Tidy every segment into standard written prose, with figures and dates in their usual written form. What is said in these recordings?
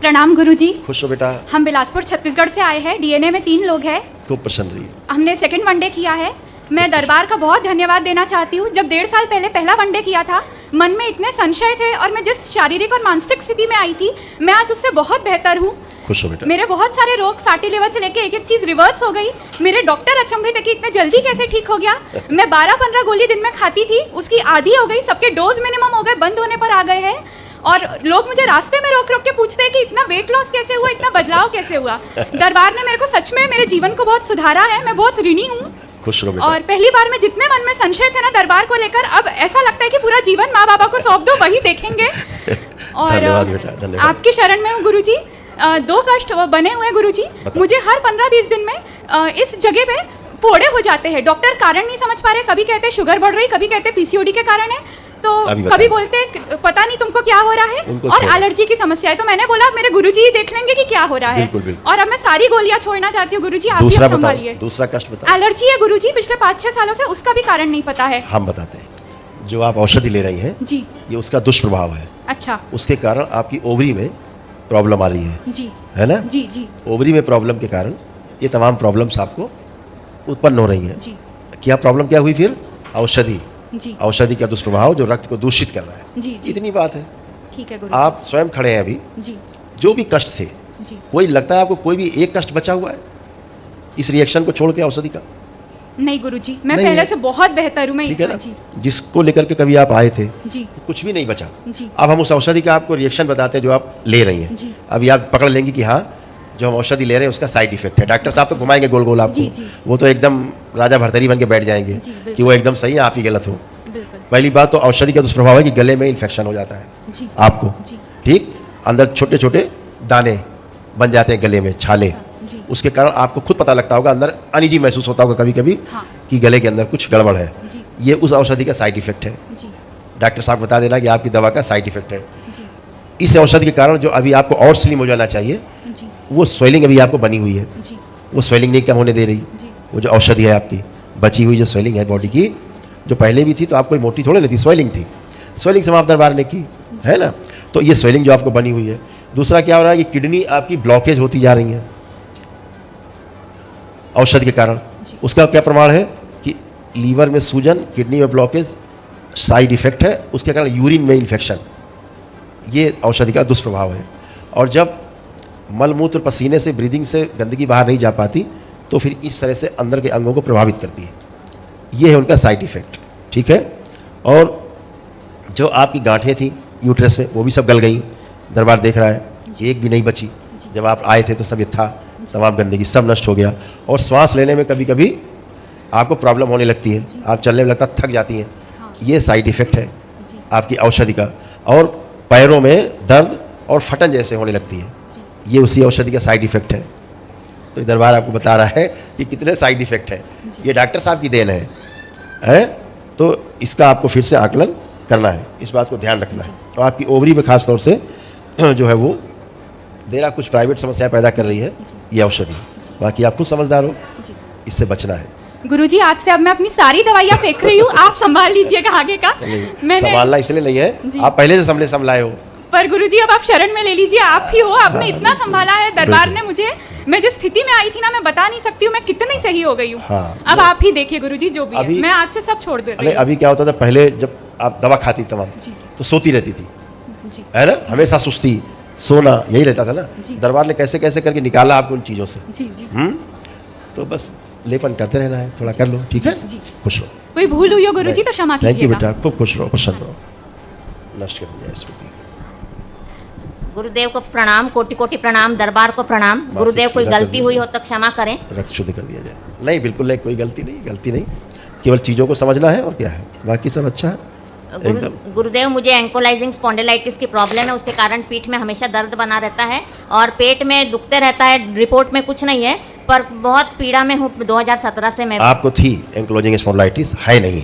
प्रणाम गुरुजी। खुश हो बेटा। हम बिलासपुर छत्तीसगढ़ से आए हैं। डीएनए में 3 लोग हैं। खूब प्रसन्न रही। हमने सेकंड वनडे किया है। मैं दरबार का बहुत धन्यवाद देना चाहती हूँ। जब 1.5 साल पहले पहला वनडे किया था, मन में इतने संशय थे और मैं जिस शारीरिक और मानसिक स्थिति में आई थी, मैं आज उससे बहुत बेहतर हूँ। खुश हो बेटा। मेरे बहुत सारे रोग, फैटी लिवर से लेके एक एक चीज़ रिवर्स हो गई। मेरे डॉक्टर अचंभित थे कि इतने जल्दी कैसे ठीक हो गया। मैं 12-15 गोली दिन में खाती थी, उसकी आधी हो गई। सबके डोज मिनिमम हो गए, बंद होने पर आ गए हैं। और लोग मुझे रास्ते में रोक रोक के पूछते हैं कि इतना वेट लॉस कैसे हुआ, इतना बदलाव कैसे हुआ। दरबार ने मेरे को सच में मेरे जीवन को बहुत सुधारा है। मैं बहुत ऋणी हूँ। खुश रहो बेटा। और पहली बार में जितने मन में संशय थे ना दरबार को लेकर, अब ऐसा लगता है कि पूरा जीवन माँ बाबा को सौंप दो, वही देखेंगे। और धन्यवाद बेटा, धन्यवाद। आपकी शरण में हूँ गुरुजी। 2 कष्ट बने हुए गुरुजी। मुझे हर 15-20 दिन में इस जगह पे फोड़े हो जाते हैं। डॉक्टर कारण नहीं समझ पा रहे। कभी कहते हैं शुगर बढ़ रही, कभी कहते हैं पीसीओडी के कारण है, तो कभी बोलते हैं पता नहीं तुमको क्या हो रहा है, और एलर्जी की समस्या है। तो मैंने बोला मेरे गुरुजी ही देख लेंगे कि क्या हो रहा है। बिल्कुल, बिल्कुल। और अब मैं सारी गोलियां छोड़ना चाहती हूँ गुरुजी, आप भी संभालिए। दूसरा कष्ट बताओ। एलर्जी है गुरुजी, पिछले 5-6 सालों से। उसका भी कारण नहीं पता है। हम बताते हैं। जो आप औषधि ले रही हैं जी, ये उसका दुष्प्रभाव है। अच्छा। उसके कारण आपकी ओवरी में प्रॉब्लम आ रही है जी, है ना। जी जी ओवरी में प्रॉब्लम के कारण ये तमाम प्रॉब्लम्स आपको उत्पन्न हो रही हैं। जी क्या प्रॉब्लम क्या हुई फिर? औषधि। जी औषधि का दुष्प्रभाव जो रक्त को दूषित कर रहा है। जी जी इतनी बात है। ठीक है गुरुजी। आप स्वयं खड़े हैं अभी। जी जो भी कष्ट थे, जी कोई लगता है आपको कोई भी एक कष्ट बचा हुआ है इस रिएक्शन को छोड़ के औषधि का? नहीं गुरुजी, मैं नहीं पहले है। से बहुत बेहतर हूँ। मैं ठीक है ना। जी जिसको लेकर के कभी आप आए थे जी कुछ भी नहीं बचा। जी अब हम उस औषधि का आपको रिएक्शन बताते हैं जो आप ले रही हैं। जी। अभी आप पकड़ लेंगी कि हाँ, जो हम औषधि ले रहे हैं उसका साइड इफेक्ट है। डॉक्टर साहब तो घुमाएंगे गोल गोल आपको। जी, जी। वो तो एकदम राजा भरतरी बन के बैठ जाएंगे जी, बिल्कुल। कि वो एकदम सही है, आप ही गलत हो। बिल्कुल। पहली बात तो औषधि का दुष्प्रभाव है कि गले में इन्फेक्शन हो जाता है जी आपको। जी ठीक, अंदर छोटे छोटे दाने बन जाते हैं गले में, छाले। जी उसके कारण आपको खुद पता लगता होगा, अंदर अनईजी महसूस होता होगा कभी कभी हाँ। कि गले के अंदर कुछ गड़बड़ है। जी ये उस औषधि का साइड इफेक्ट है। जी डॉक्टर साहब बता देना कि आपकी दवा का साइड इफेक्ट है। जी इस औषधि के कारण जो अभी आपको और स्लिम हो जाना चाहिए, जी वो स्वेलिंग अभी आपको बनी हुई है, जी वो स्वेलिंग नहीं कम होने दे रही। जी वो जो औषधि है आपकी बची हुई जो स्वेलिंग है बॉडी की, जो पहले भी थी तो आप कोई मोटी थोड़ी नहीं थी, स्वेलिंग थी। स्वेलिंग समाप्त दरबार ने की है ना। तो ये स्वेलिंग जो आपको बनी हुई है। दूसरा क्या हो रहा है कि किडनी आपकी ब्लॉकेज होती जा रही है औषधि के कारण। जी। उसका क्या प्रमाण है कि लीवर में सूजन, किडनी में ब्लॉकेज साइड इफेक्ट है। उसके कारण यूरिन में इन्फेक्शन, ये औषधि का दुष्प्रभाव है। और जब मलमूत्र पसीने से, ब्रीदिंग से गंदगी बाहर नहीं जा पाती तो फिर इस तरह से अंदर के अंगों को प्रभावित करती है। ये है उनका साइड इफेक्ट। ठीक है। और जो आपकी गांठें थी यूट्रस में वो भी सब गल गई। दरबार देख रहा है, एक भी नहीं बची। जब आप आए थे तो सब ये था, तमाम गंदगी सब नष्ट हो गया। और श्वास लेने में कभी कभी आपको प्रॉब्लम होने लगती है, आप चलने में लगता थक जाती हैं। हाँ। ये साइड इफेक्ट है जी आपकी औषधि का। और पैरों में दर्द और फटन जैसे होने लगती है, ये उसी औषधि का साइड इफेक्ट है। तो ये दरबार आपको बता रहा है कि कितने साइड इफेक्ट है। ये डॉक्टर साहब की देन है? तो इसका आपको फिर से आकलन करना है, इस बात को ध्यान रखना है। तो आपकी ओवरी में खास तौर से जो है वो देरा कुछ प्राइवेट समस्या पैदा कर रही है ये औषधि। बाकी आप खुद समझदार हो, जी इससे बचना है। गुरुजी, आज से अब मैं अपनी सारी दवाइयाँ फेंक रही हूँ। आप संभाल लीजिएगा आगे का। संभालना इसलिए नहीं है, जी। आप पहले से संभलाए हो। पर गुरुजी अब आप शरण में ले लीजिए, आप ही हो। आपने इतना संभाला है दरबार ने मुझे। मैं जिस स्थिति में आई थी ना, मैं बता नहीं सकती हूँ मैं कितनी सही हो गई हूँ। हाँ। अब आप ही देखिए गुरुजी, जो भी है अभी- मैं आज से सब छोड़ दे रही अरे अभी क्या होता था, पहले जब आप दवा खाती तमाम जी तो सोती रहती थी, हूँ। जी है ना। हमेशा सुस्ती, सोना, यही रहता था ना। जी। दरबार ने कैसे कैसे करके निकाला आपको उन चीज़ों से। जी जी तो बस लेपन करते रहना है, थोड़ा कर लो। ठीक है। जी। खुश रहो। कोई भूल हुई हो गुरुजी तो क्षमा थैंक यू कीजिएगा। बेटा, खूब खुश रहो, प्रसन्न रहो। नष्ट कर दिया इसको। गुरुदेव को प्रणाम, कोटि कोटि प्रणाम, दरबार को प्रणाम। बस गुरुदेव एक कोई सीधा कर गलती हुई हो तो क्षमा करें। रक्त शुद्ध कर दिया जाए। नहीं, बिल्कुल नहीं, कोई गलती नहीं, गलती नहीं। केवल चीज़ों को समझना है और क्या है, बाकी सब अच्छा है एकदम। गुरुदेव, मुझे एंकोलाइजिंग स्पॉन्डिलाइटिस की प्रॉब्लम है। उसके कारण पीठ में हमेशा दर्द बना रहता है और पेट में दुखते रहता है। रिपोर्ट में कुछ नहीं है पर बहुत पीड़ा में हूँ। 2017 से मैं आपको थी एंक्लोजिंग स्पॉन्डिलाइटिस, है नहीं,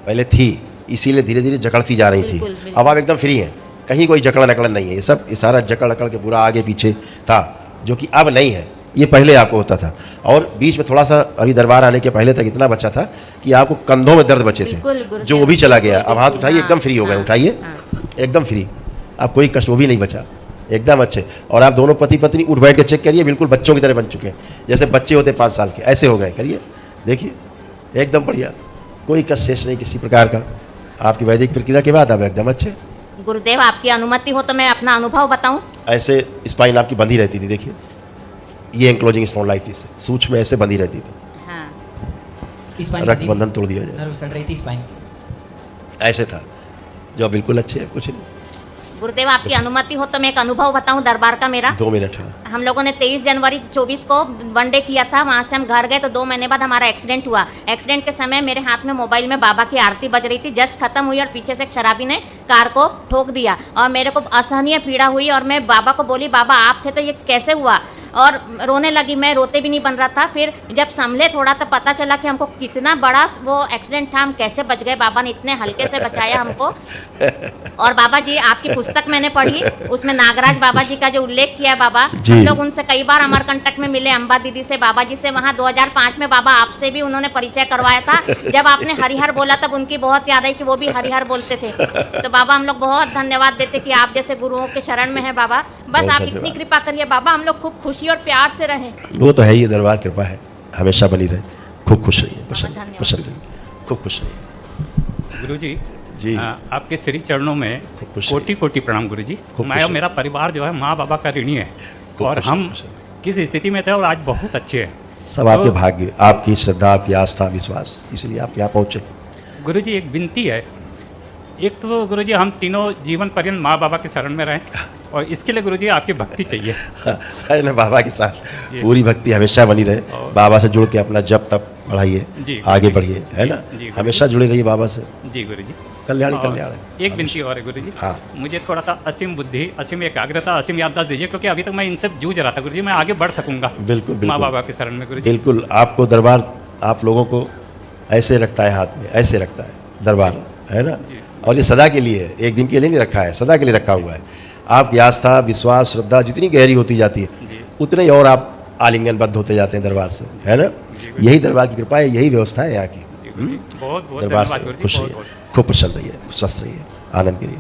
पहले थी, इसीलिए धीरे धीरे जकड़ती जा रही थी। बिल्कुल, बिल्कुल। अब आप एकदम फ्री हैं, कहीं कोई जकड़ नकड़ नहीं है। ये सब ये सारा जकड़ अकड़ के पूरा आगे पीछे था, जो कि अब नहीं है। ये पहले आपको होता था। और बीच में थोड़ा सा अभी दरबार आने के पहले तक इतना बचा था कि आपको कंधों में दर्द बचे बिल्कुल, थे, गुरुदेव, जो वो भी चला गया। बिल्कुल, अब हाथ उठाइए, हाँ, एकदम फ्री हो गए, हाँ, उठाइए हाँ। एकदम फ्री। अब कोई कष्ट वो भी नहीं बचा। एकदम अच्छे। और आप दोनों पति पत्नी उठ बैठ के चेक करिए, बिल्कुल बच्चों की तरह बन चुके हैं, जैसे बच्चे होते 5 साल के, ऐसे हो गए। करिए, देखिए एकदम बढ़िया, कोई कष्ट शेष नहीं किसी प्रकार का। आपकी वैदिक प्रक्रिया के बाद आप एकदम अच्छे। गुरुदेव आपकी अनुमति हो तो मैं अपना अनुभव बताऊं। ऐसे स्पाइन आपकी बंधी रहती थी, देखिए ये एंक्लोजिंग स्पॉन्डिलाइटिस है, सूक्ष्म ऐसे बंधी रहती थी, हाँ स्पाइन रक्त बंधन तोड़ दिया जाए, नर्व चल रही थी स्पाइन। ऐसे था। जो बिल्कुल अच्छे है, कुछ नहीं। गुरुदेव आपकी अनुमति हो तो मैं एक अनुभव बताऊं दरबार का मेरा। 2 मिनट है। हम लोगों ने 23 जनवरी 24 को वनडे किया था, वहाँ से हम घर गए तो 2 महीने बाद हमारा एक्सीडेंट हुआ। एक्सीडेंट के समय मेरे हाथ में मोबाइल में बाबा की आरती बज रही थी, जस्ट खत्म हुई और पीछे से एक शराबी ने कार को ठोक दिया और मेरे को असहनीय पीड़ा हुई और मैं बाबा को बोली, बाबा आप थे तो ये कैसे हुआ, और रोने लगी। मैं रोते भी नहीं बन रहा था। फिर जब संभले थोड़ा तो पता चला कि हमको कितना बड़ा वो एक्सीडेंट था, हम कैसे बच गए, बाबा ने इतने हल्के से बचाया हमको। और बाबा जी आपकी पुस्तक मैंने पढ़ी, उसमें नागराज बाबा जी का जो उल्लेख किया है बाबा, हम लोग उनसे कई बार अमरकंटक में मिले, अम्बा दीदी से, बाबा जी से। वहाँ 2005 में बाबा आपसे भी उन्होंने परिचय करवाया था। जब आपने हरिहर बोला तब उनकी बहुत याद आई कि वो भी हरिहर बोलते थे। तो बाबा हम लोग बहुत धन्यवाद देते कि आप जैसे गुरुओं के शरण में है बाबा। बस आप इतनी कृपा करिए बाबा, हम लोग खूब खुशी और प्यार से रहें। वो तो है ही, दरबार कृपा है, हमेशा बनी रहे। खूब खुश रहिए, धन्यवाद। प्रसन्न रहिए, खूब खुश रहिए। गुरुजी जी। आपके श्री चरणों में खुश कोटि कोटि प्रणाम गुरुजी। खूब मैं खुश और मेरा परिवार जो है माँ बाबा का ऋणी है, खूब और खुश हम खुश किस स्थिति में थे और आज बहुत अच्छे हैं। सब आपके भाग्य, आपकी श्रद्धा, आपकी आस्था, विश्वास, इसलिए आप यहाँ पहुँचे। गुरुजी एक विनती है, एक तो गुरुजी हम तीनों जीवन पर्यंत माँ बाबा के शरण में रहें, और इसके लिए गुरुजी आपकी भक्ति चाहिए। है ना, बाबा के साथ जी। पूरी भक्ति हमेशा बनी रहे। और- बाबा से जुड़ के अपना जप तप बढ़ाइए, जी, आगे जी। बढ़िए, है ना, जी, हमेशा जुड़े रहिए बाबा से। जी गुरुजी। कल्याणी और कल्याण है। एक विनती और है गुरुजी, हाँ। मुझे थोड़ा सा असीम बुद्धि, असीम एकाग्रता, असीम याददाश्त दीजिए, क्योंकि अभी तक मैं इनसे जूझ रहा था गुरुजी, मैं आगे बढ़ सकूंगा बिल्कुल, बिल्कुल। माँ बाबा के शरण में गुरुजी। बिल्कुल, आपको दरबार आप लोगों को ऐसे रखता है, हाथ में ऐसे रखता है दरबार, है ना। और ये सदा के लिए है, एक दिन के लिए नहीं रखा है, सदा के लिए रखा हुआ है। आपकी आस्था, विश्वास, श्रद्धा जितनी गहरी होती जाती है, उतने ही और आप आलिंगनबद्ध होते जाते हैं दरबार से, है ना। यही दरबार की कृपा है, यही व्यवस्था है यहाँ की। बहुत बहुत दरबार धन्यवाद से गुरुजी, खुश बहुत रहिए, बहुत। खूब प्रसन्न रहिए, स्वस्थ रहिए, आनंद करिए।